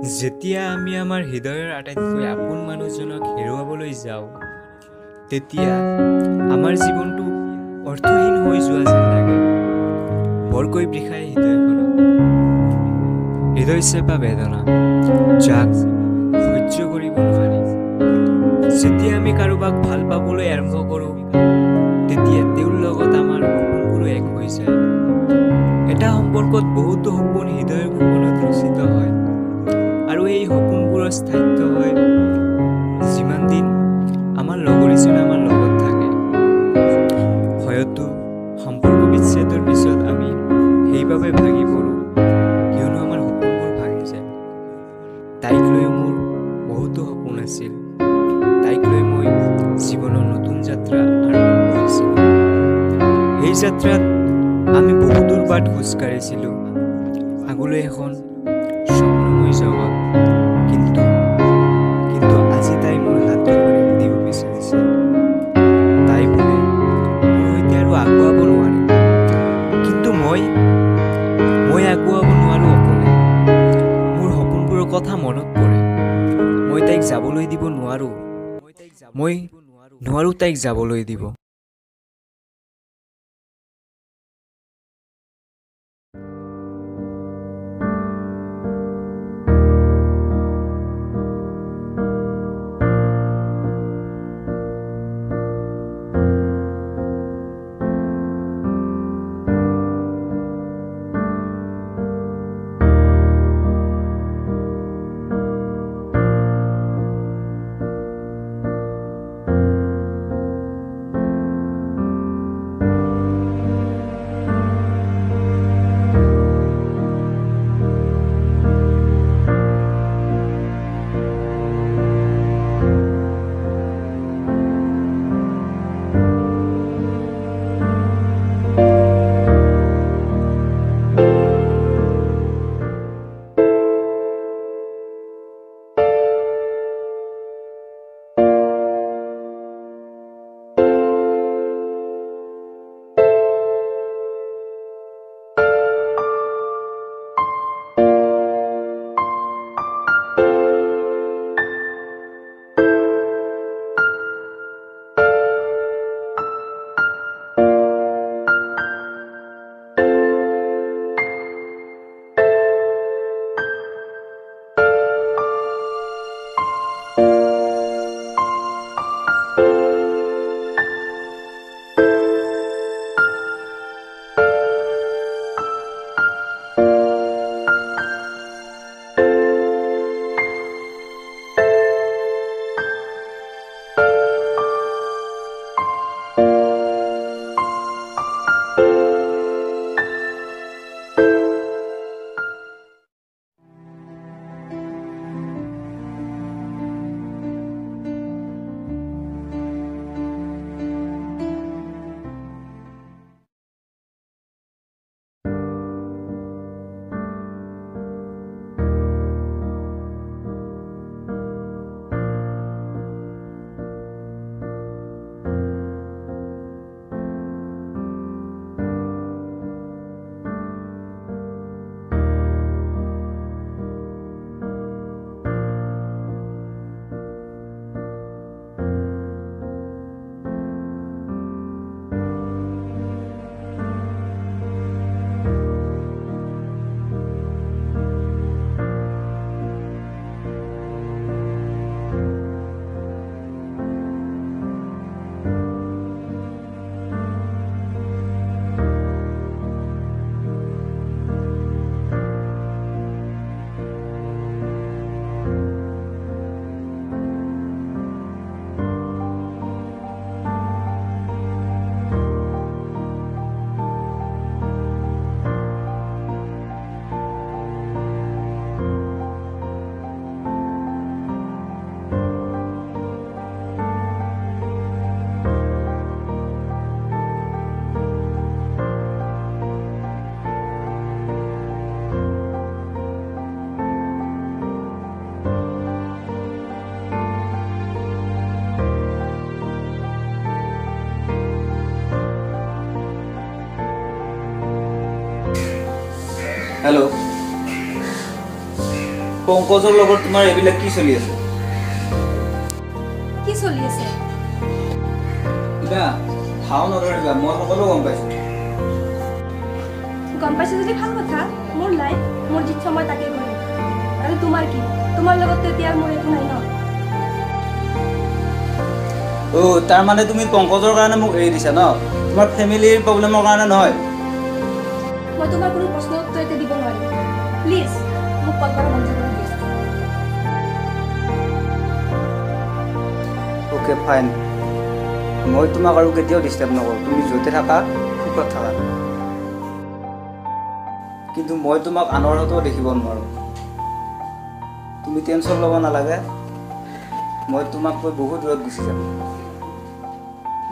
যেতিয়া আমি আমাৰ হৃদয়ৰ আটাইতকৈ আপোন মানুহজনক হেৰুৱাবলৈ যাওঁ, তেতিয়া আমাৰ জীৱনটো অৰ্থহীন হৈ যোৱা যেন লাগে। বৰকৈ বিষায় হৃদয়খনত, হৃদয় চেপা বেদনা, যাক সহ্য কৰিব নোৱাৰি। যেতিয়া আমি কাৰোবাক ভাল পাবলৈ আৰম্ভ কৰোঁ, তেতিয়া তেওঁৰ লগত আমাৰ সপোনবোৰো এক হৈ যায়। এটা সম্পৰ্কত বহুতো সপোন হৃদয়ৰ কোণত ৰচিত হয়, আৰু এই সপোনবোৰৰ স্থায়িত্ব হয় যিমান দিন আমাৰ লগৰীজন আমাৰ লগত থাকে। হয়তো সম্পৰ্ক বিচ্ছেদৰ পিছত আমি সেইবাবে ভাগি পৰোঁ, কিয়নো আমাৰ সপোনবোৰ ভাঙি যায়। তাইক লৈ মোৰ বহুতো সপোন আছিল, তাইক লৈ মই জীৱনৰ নতুন যাত্ৰা আৰম্ভ কৰিছিলোঁ। সেই যাত্ৰাত আমি বহু দূৰ বাট খোজ কাঢ়িছিলোঁ, আগলৈ এখন স্বপ্নময় জগত। কিন্তু আজি তাই মোৰ হাত ধৰি দিব বিচাৰিছে। তাই বোলে মোৰ সৈতে আৰু আগুৱাব নোৱাৰে, কিন্তু মই আগুৱাব নোৱাৰোঁ অকলে। মোৰ সপোনবোৰৰ কথা মনত পৰে, মই তাইক যাবলৈ দিব নোৱাৰোঁ। মই নোৱাৰোঁ তাইক যাবলৈ দিব। हेलो পংকজৰ লগত তোমাৰ এইবিলাক কি চলি আছে? কি চলি আছে? কিবা ভাও নধৰিবা, মই সকলো গম পাইছোঁ। গম পাইছে যদি ভাল কথা। মোৰ লাইফ, মোৰ যিচ্ছা মই তাকে কৰিম। আৰু তোমাৰ কি? তোমাৰ লগত তেতিয়া মোৰ একো নাই ন? তাৰ মানে তুমি পংকজৰ কাৰণে মোক এৰি দিছা ন? তোমাৰ ফেমিলিৰ প্ৰব্লেমৰ কাৰণে নহয়? মই তোমাৰ কোনো প্ৰশ্ন উত্তৰ এতিয়া দিব নোৱাৰিম। প্লিজ মোক কল কৰা বন্ধ কৰি দিয়া। অ'কে ফাইন, মই তোমাক আৰু কেতিয়াও ডিষ্টাৰ্ব নকৰোঁ। তুমি য'তে থাকা সুখত থাকা, কিন্তু মই তোমাক আনৰ হাতত দেখিব নোৱাৰোঁ। তুমি টেনশ্যন ল'ব নালাগে, মই তোমাক কৈ বহুত দূৰত গুচি যাম।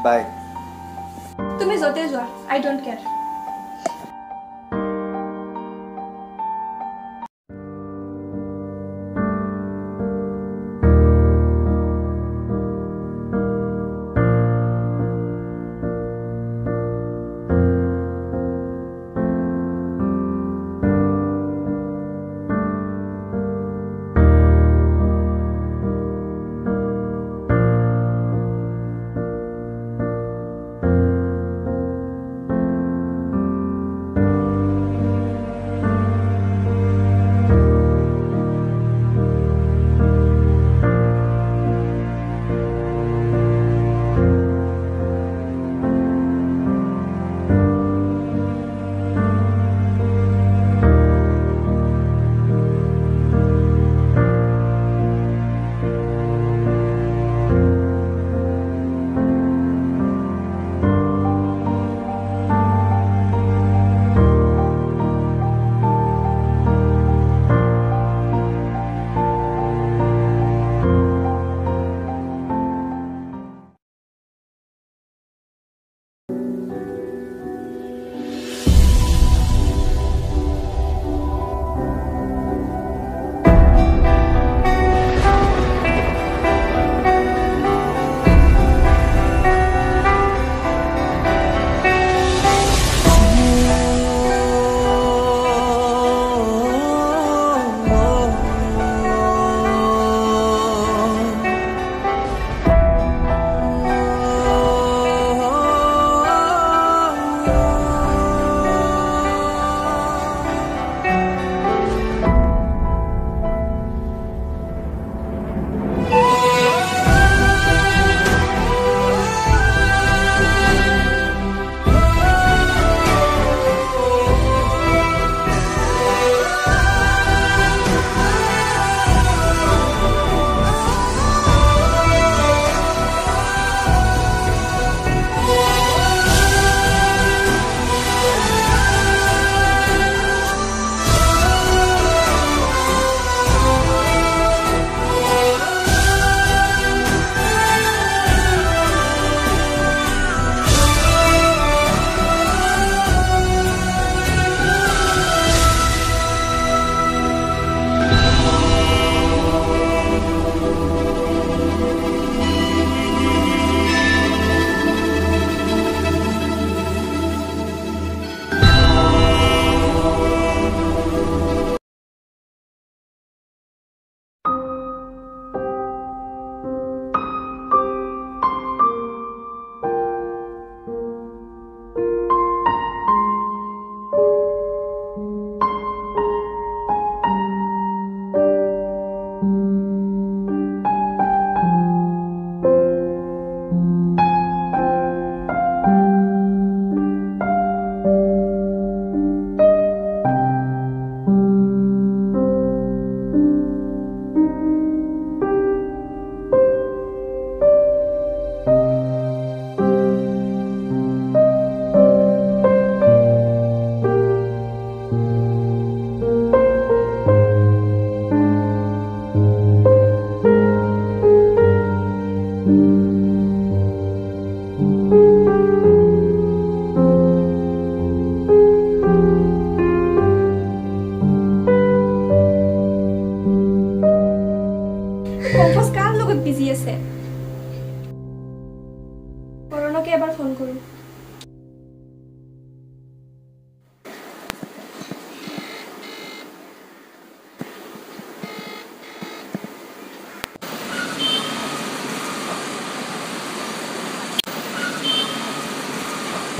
বাই। তুমি য'তে যোৱা, আই ডোণ্ট কেয়াৰ।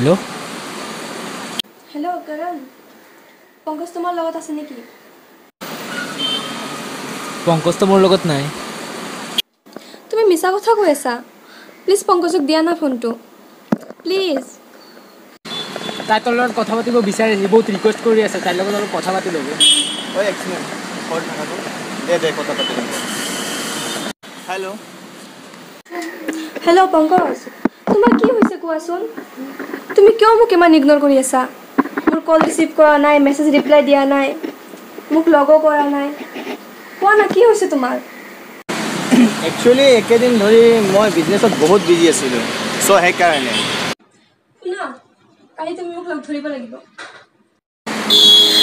হেল্ল'। হেল্ল' কৰণ, পংকজ তোমাৰ লগত আছে নেকি? পংকজটো মোৰ লগত নাই। তুমি মিছা কথা কৈ আছা। প্লিজ পংকজক দিয়া না ফোনটো, প্লিজ। তাই তোৰ লগত কথা পাতিব বিচাৰিছে, বহুত ৰিকুৱেষ্ট কৰি আছে, তাইৰ লগত অলপ কথা পাতি ল'ব। ঐ এক্সিডেণ্ট ঘৰত থাকাটো দে কথা পাতি ল'ম। হেল্ল'। হেল্ল' পংকজ, তোমাৰ কি হৈছে কোৱাচোন? তুমি কিয় মোক ইমান ইগন'ৰ কৰি আছা? মোৰ কল ৰিচিভ কৰা নাই, মেছেজ ৰিপ্লাই দিয়া নাই, মোক লগো কৰা নাই। কোৱা না, কি হৈছে তোমাৰ? একচুৱেলি একেদিন ধৰি মই বিজনেছত বহুত বিজি আছিলোঁ, চ' সেইকাৰণে। শুনা, কালি তুমি মোক লগ ধৰিব লাগিব।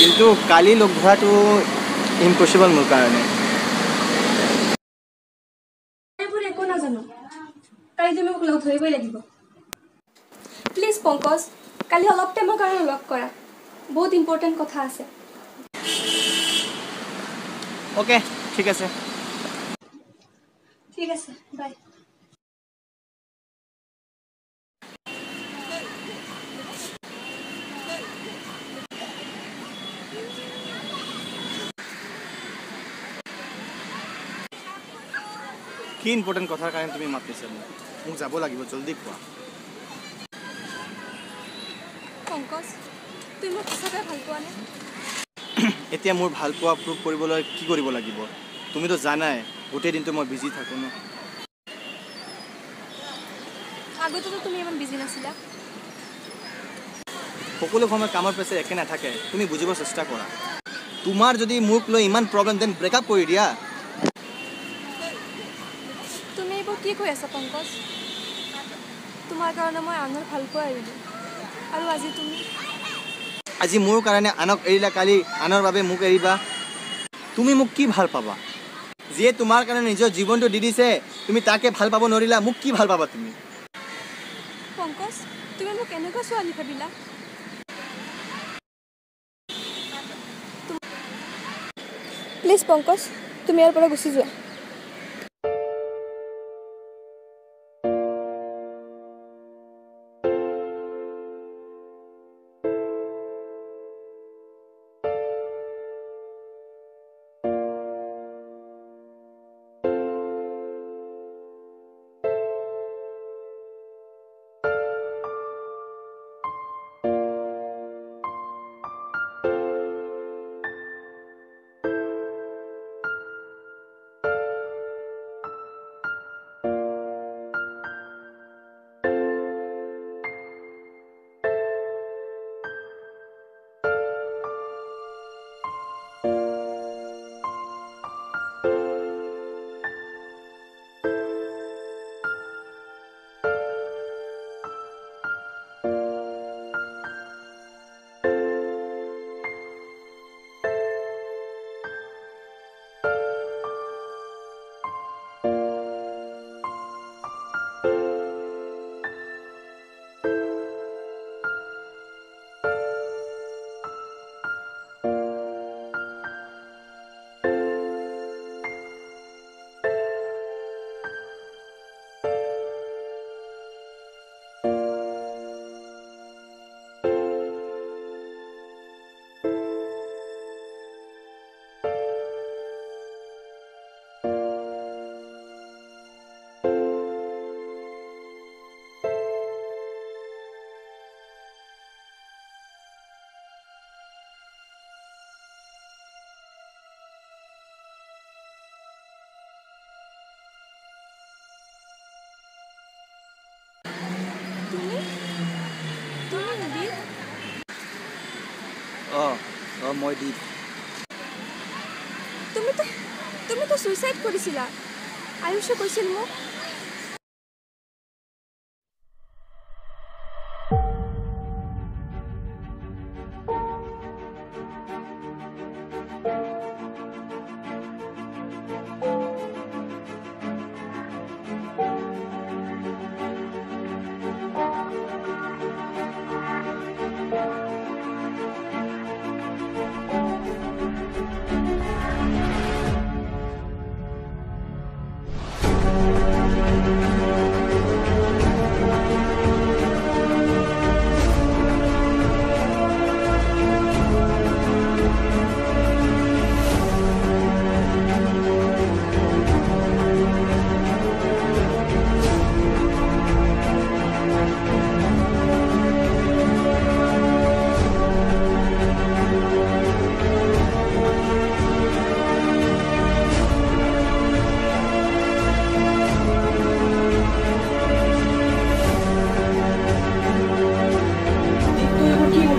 কিন্তু কালি লগ ধৰাটো ইম্পচিবল মোৰ কাৰণে। এইবোৰ একো নাজানো, কালি তুমি মোক লগ ধৰিবই লাগিব। প্লিজ পংকজ, কালি অলপ টাইমৰ কাৰণে লগ কৰা, বহুত ইম্পৰ্টেণ্ট কথা আছে। অ'কে, ঠিক আছে। ঠিক আছে, বাই। কি ইম্পৰ্টেণ্ট কথাৰ কাৰণে তুমি মাতিছা মোক যাব লাগিব, জল্দি কোৱা। পংকজ, তুমি মোক সঁচাকৈ ভাল পোৱা নে? এতিয়া মোৰ ভাল পোৱা প্ৰুভ কৰিবলৈ কি কৰিব লাগিব? তুমিতো জানাই গোটেই দিনটো মই বিজি থাকোঁ ন। আগতেতো তুমি ইমান বিজি নাছিলা। সকলো সময় কামৰ প্ৰেছাৰ একে নাথাকে, তুমি বুজিব চেষ্টা কৰা। তোমাৰ যদি মোক লৈ ইমান প্ৰব্লেম, দেন ব্ৰেকআপ কৰি দিয়া। তুমি এইবোৰ কি কৈ আছা পংকজ? তোমাৰ কাৰণে মই আনৰ ভাল পোৱা এৰিলোঁ, আৰু আজি তুমি? আজি মোৰ কাৰণে আনক এৰিলা, কালি আনৰ বাবে মোক এৰিবা। তুমি মোক কি ভাল পাবা? যিয়ে তোমাৰ কাৰণে নিজৰ জীৱনটো দি দিছে, তুমি তাকে ভাল পাব নোৱাৰিলা, মোক কি ভাল পাবা তুমি? পংকজ, তুমি মোক এনেকুৱা ছোৱালী ভাবিলা? প্লিজ পংকজ, তুমি ইয়াৰ পৰা গুচি যোৱা। মই দীপ। তুমিতো ছুইচাইড কৰিছিলা, আয়ুষে কৈছিল মোক।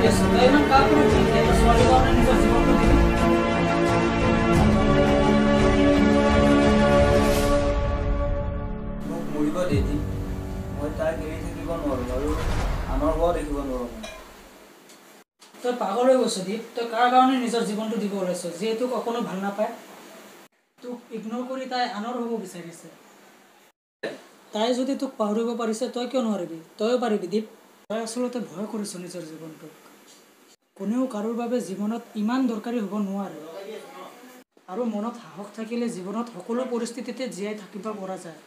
আছ তই ইমান কাম কৰি এটা ছোৱালীৰ কাৰণে নিজৰ জীৱনটো দিবি মোক মৰিব দি মই তাক এৰি থাকিব নোৱাৰোঁ আৰু আনৰ ঘৰত দেখিব নোৱাৰোঁ মই তই পাগল হৈ গৈছ দীপ তই কাৰ কাৰণে নিজৰ জীৱনটো দিব ওলাইছ যিহেতু অকণো ভাল নাপায় তোক ইগন'ৰ কৰি তাই আনৰ হ'ব বিচাৰিছে তাই যদি তোক পাহৰিব পাৰিছে তই কিয় নোৱাৰিবি তইও পাৰিবি দীপ তই আচলতে ভয় কৰিছ নিজৰ জীৱনটোক কোনেও কাৰোৰ বাবে জীৱনত ইমান দৰকাৰী হ'ব নোৱাৰে আৰু মনত সাহস থাকিলে জীৱনত সকলো পৰিস্থিতিতে জীয়াই থাকিব পৰা যায়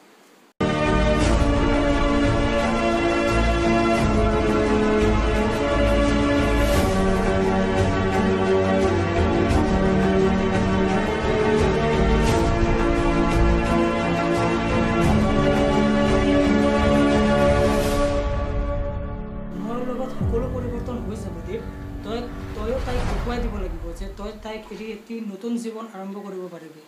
সকলো পৰিৱৰ্তন হৈ যাব দীপ তইও তাইক দেখুৱাই দিব লাগিব যে তই তাইক এৰি এটি নতুন জীৱন আৰম্ভ কৰিব পাৰিবি